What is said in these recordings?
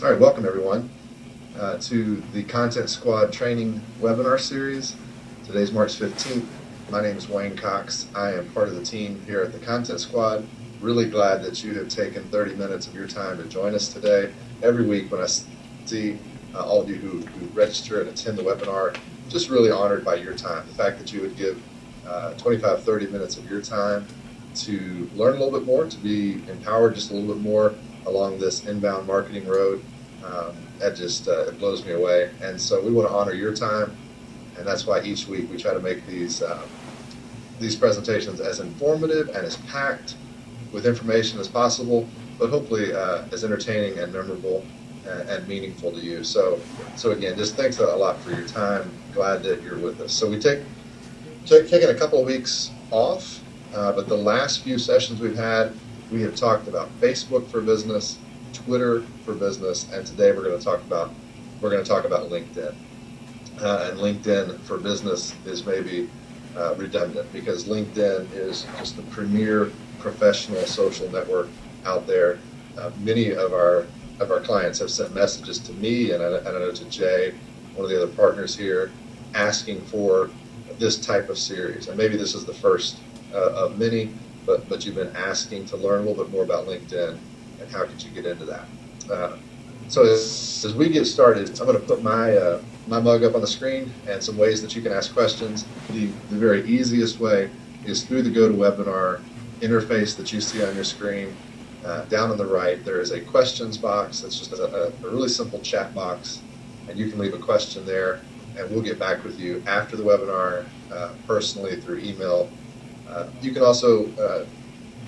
All right, welcome everyone to the Content Squad training webinar series. Today's March 15th. My name is Wayne Cox. I am part of the team here at the Content Squad. Really glad that you have taken 30 minutes of your time to join us today. Every week when I see all of you who register and attend the webinar, just really honored by your time. The fact that you would give 25, 30 minutes of your time to learn a little bit more, to be empowered just a little bit more along this inbound marketing road. That just it blows me away, and so we want to honor your time, and that's why each week we try to make these presentations as informative and as packed with information as possible, but hopefully as entertaining and memorable and meaningful to you. So again, just thanks a lot for your time. Glad that you're with us. So we taken a couple of weeks off, but the last few sessions we have talked about Facebook for business, Twitter for business, and today we're going to talk about LinkedIn. And LinkedIn for business is maybe redundant because LinkedIn is just the premier professional social network out there. Many of our clients have sent messages to me and I know to Jay, one of the other partners here, asking for this type of series. And maybe this is the first of many, but you've been asking to learn a little bit more about LinkedIn. And how could you get into that? So as we get started, I'm going to put my mug up on the screen and some ways that you can ask questions. The very easiest way is through the GoToWebinar interface that you see on your screen. Down on the right, there is a questions box. It's just a really simple chat box, and you can leave a question there, and we'll get back with you after the webinar, personally through email. You can also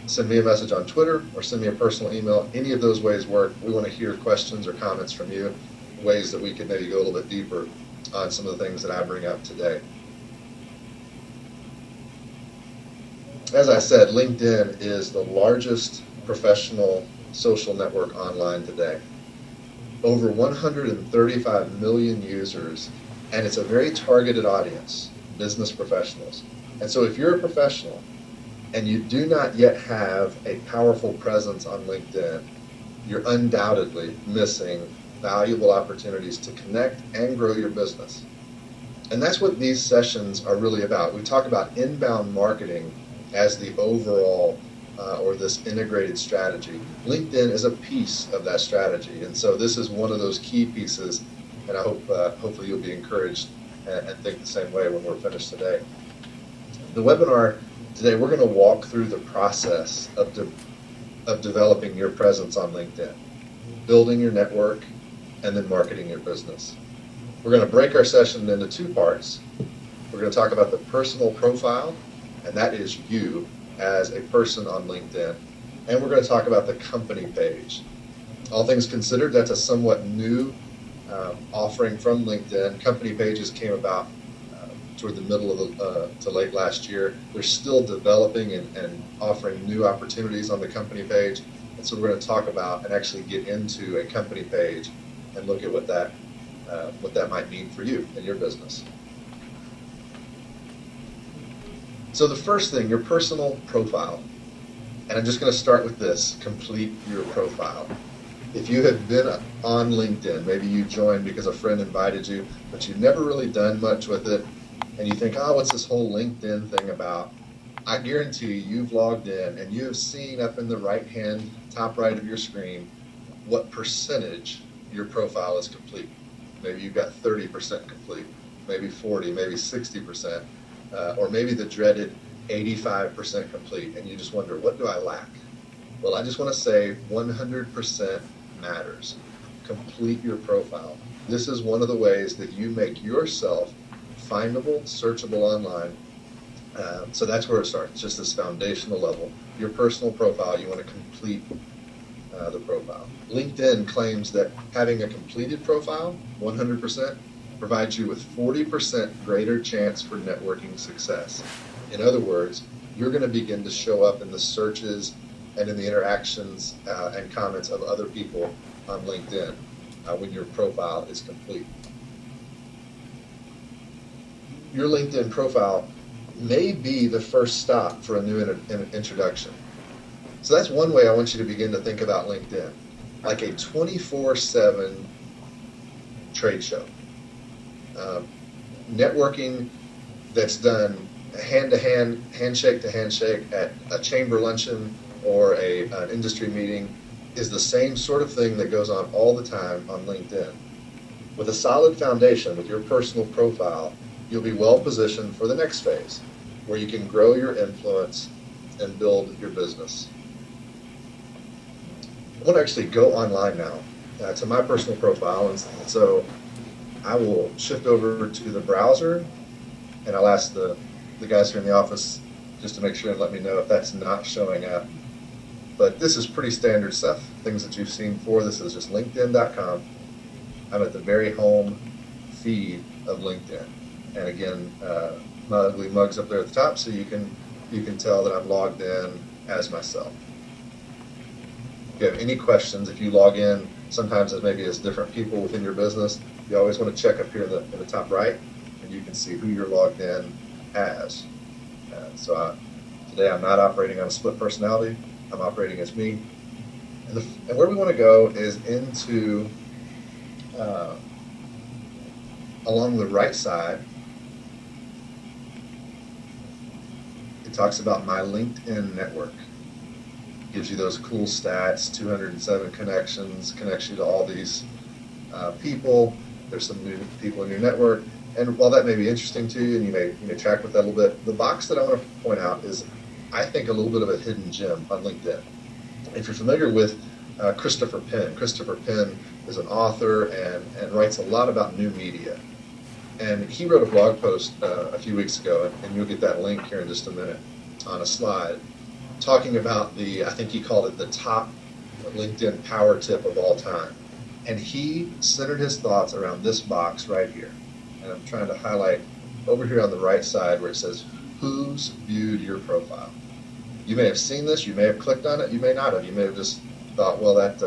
send me a message on Twitter or send me a personal email. Any of those ways work. We want to hear questions or comments from you, ways that we can maybe go a little bit deeper on some of the things that I bring up today. As I said, LinkedIn is the largest professional social network online today. Over 135 million users, and it's a very targeted audience, business professionals. And so if you're a professional and you do not yet have a powerful presence on LinkedIn, you're undoubtedly missing valuable opportunities to connect and grow your business. And that's what these sessions are really about. We talk about inbound marketing as the overall or this integrated strategy. LinkedIn is a piece of that strategy, and so this is one of those key pieces, and I hope hopefully you'll be encouraged and think the same way when we're finished today. The webinar today, we're going to walk through the process of developing your presence on LinkedIn, building your network, and then marketing your business. We're going to break our session into two parts. We're going to talk about the personal profile, and that is you as a person on LinkedIn. And we're going to talk about the company page. All things considered, that's a somewhat new offering from LinkedIn. Company pages came about toward the middle of to late last year. They're still developing and offering new opportunities on the company page. And so we're going to talk about and actually get into a company page and look at what that might mean for you and your business. So the first thing, your personal profile. And I'm just going to start with this: complete your profile. If you have been on LinkedIn, maybe you joined because a friend invited you, but you've never really done much with it, and you think, oh, what's this whole LinkedIn thing about? I guarantee you've logged in and you have seen up in the right-hand top right of your screen what percentage your profile is complete. Maybe you've got 30% complete, maybe 40, maybe 60%, or maybe the dreaded 85% complete, and you just wonder, what do I lack? Well, I just want to say 100% matters. Complete your profile. This is one of the ways that you make yourself findable, searchable online. So that's where it starts, just this foundational level. Your personal profile, you want to complete the profile. LinkedIn claims that having a completed profile, 100%, provides you with 40% greater chance for networking success. In other words, you're going to begin to show up in the searches and in the interactions and comments of other people on LinkedIn when your profile is complete. Your LinkedIn profile may be the first stop for a new introduction. So that's one way I want you to begin to think about LinkedIn. like a 24/7 trade show. Networking that's done hand to hand, handshake to handshake at a chamber luncheon or an industry meeting is the same sort of thing that goes on all the time on LinkedIn. With a solid foundation, with your personal profile, you'll be well positioned for the next phase, where you can grow your influence and build your business. I want to actually go online now to my personal profile, and so I will shift over to the browser, and I'll ask the guys here in the office just to make sure and let me know if that's not showing up. But this is pretty standard stuff, things that you've seen before. This is just linkedin.com. I'm at the very home feed of LinkedIn. And again, my ugly mug's up there at the top, so you can tell that I'm logged in as myself. If you have any questions, if you log in, sometimes maybe as different people within your business, you always want to check up here in the top right, and you can see who you're logged in as. Today I'm not operating on a split personality. I'm operating as me. And where we want to go is into, along the right side, it talks about my LinkedIn network. Gives you those cool stats, 207 connections, connects you to all these people. There's some new people in your network. And while that may be interesting to you, and you may track with that a little bit, the box that I want to point out is, I think, a little bit of a hidden gem on LinkedIn. If you're familiar with Christopher Penn is an author and writes a lot about new media. And he wrote a blog post a few weeks ago, and you'll get that link here in just a minute on a slide, talking about I think he called it the top LinkedIn power tip of all time. And he centered his thoughts around this box right here. And I'm trying to highlight over here on the right side where it says, who's viewed your profile? You may have seen this, you may have clicked on it, you may not have. You may have just thought, well, that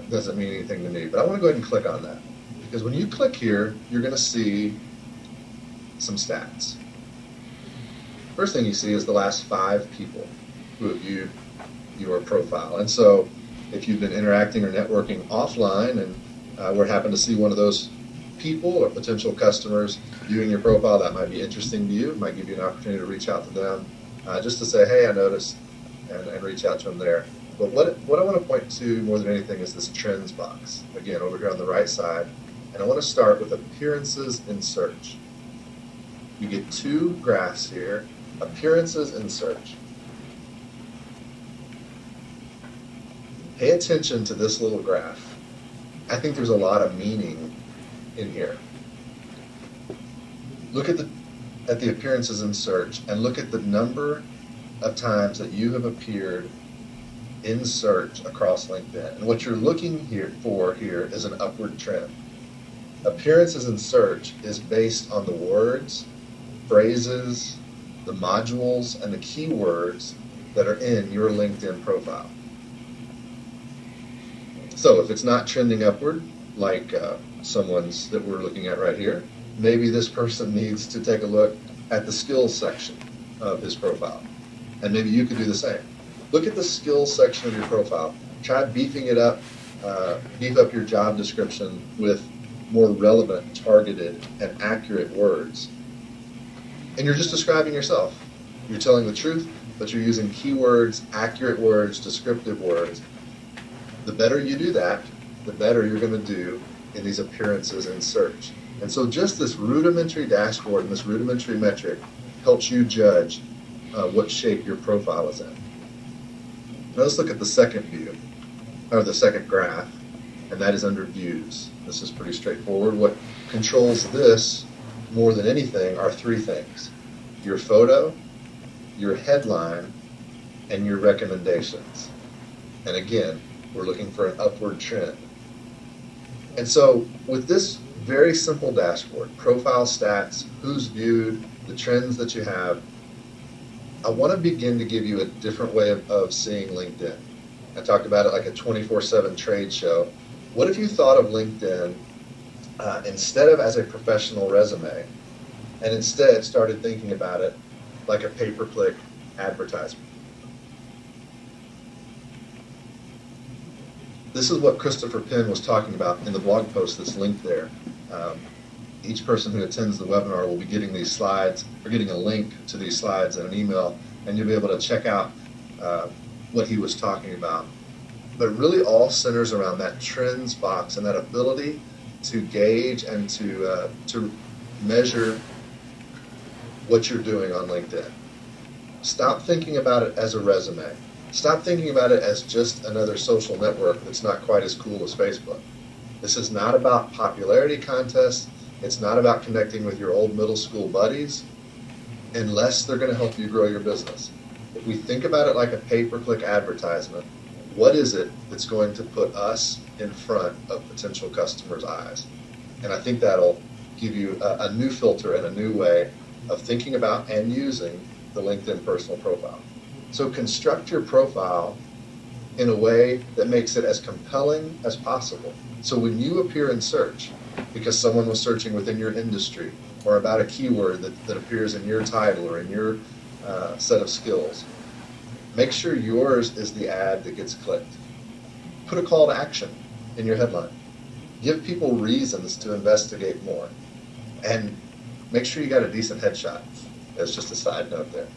doesn't mean anything to me. But I want to go ahead and click on that. Because when you click here, you're going to see some stats. First thing you see is the last 5 people who have viewed your profile. And so if you've been interacting or networking offline and we're happen to see one of those people or potential customers viewing your profile, that might be interesting to you. It might give you an opportunity to reach out to them just to say, hey, I noticed, and reach out to them there. But what I want to point to more than anything is this trends box, again, over here on the right side. And I want to start with appearances in search. You get 2 graphs here, appearances in search. Pay attention to this little graph. I think there's a lot of meaning in here. Look at the appearances in search and look at the number of times that you have appeared in search across LinkedIn. And what you're looking for here is an upward trend. Appearances in search is based on the words, phrases, the modules, and the keywords that are in your LinkedIn profile. So if it's not trending upward, like someone's that we're looking at right here, maybe this person needs to take a look at the skills section of his profile. And maybe you could do the same. Look at the skills section of your profile. Try beefing it up, beef up your job description with more relevant, targeted, and accurate words. And you're just describing yourself. You're telling the truth, but you're using keywords, accurate words, descriptive words. The better you do that, the better you're going to do in these appearances in search. And so just this rudimentary dashboard and this rudimentary metric helps you judge what shape your profile is in. Now let's look at the second view, or the second graph, and that is under views. This is pretty straightforward. What controls this more than anything are 3 things: your photo, your headline, and your recommendations. And again, we're looking for an upward trend. And so with this very simple dashboard, profile stats, who's viewed, the trends that you have, I want to begin to give you a different way of seeing LinkedIn. I talked about it like a 24/7 trade show. What if you thought of LinkedIn instead of as a professional resume, and instead started thinking about it like a pay-per-click advertisement? This is what Christopher Penn was talking about in the blog post that's linked there. Um, each person who attends the webinar will be getting these slides, or getting a link to these slides in an email, and you'll be able to check out what he was talking about. But it really all centers around that trends box and that ability to gauge and to measure what you're doing on LinkedIn. Stop thinking about it as a resume. Stop thinking about it as just another social network that's not quite as cool as Facebook. This is not about popularity contests. It's not about connecting with your old middle school buddies unless they're going to help you grow your business. If we think about it like a pay-per-click advertisement, what is it that's going to put us in front of potential customers' eyes? And I think that'll give you a new filter and a new way of thinking about and using the LinkedIn personal profile. So construct your profile in a way that makes it as compelling as possible. So when you appear in search, because someone was searching within your industry or about a keyword that appears in your title or in your set of skills, make sure yours is the ad that gets clicked. Put a call to action in your headline. Give people reasons to investigate more. And make sure you got a decent headshot. That's just a side note there.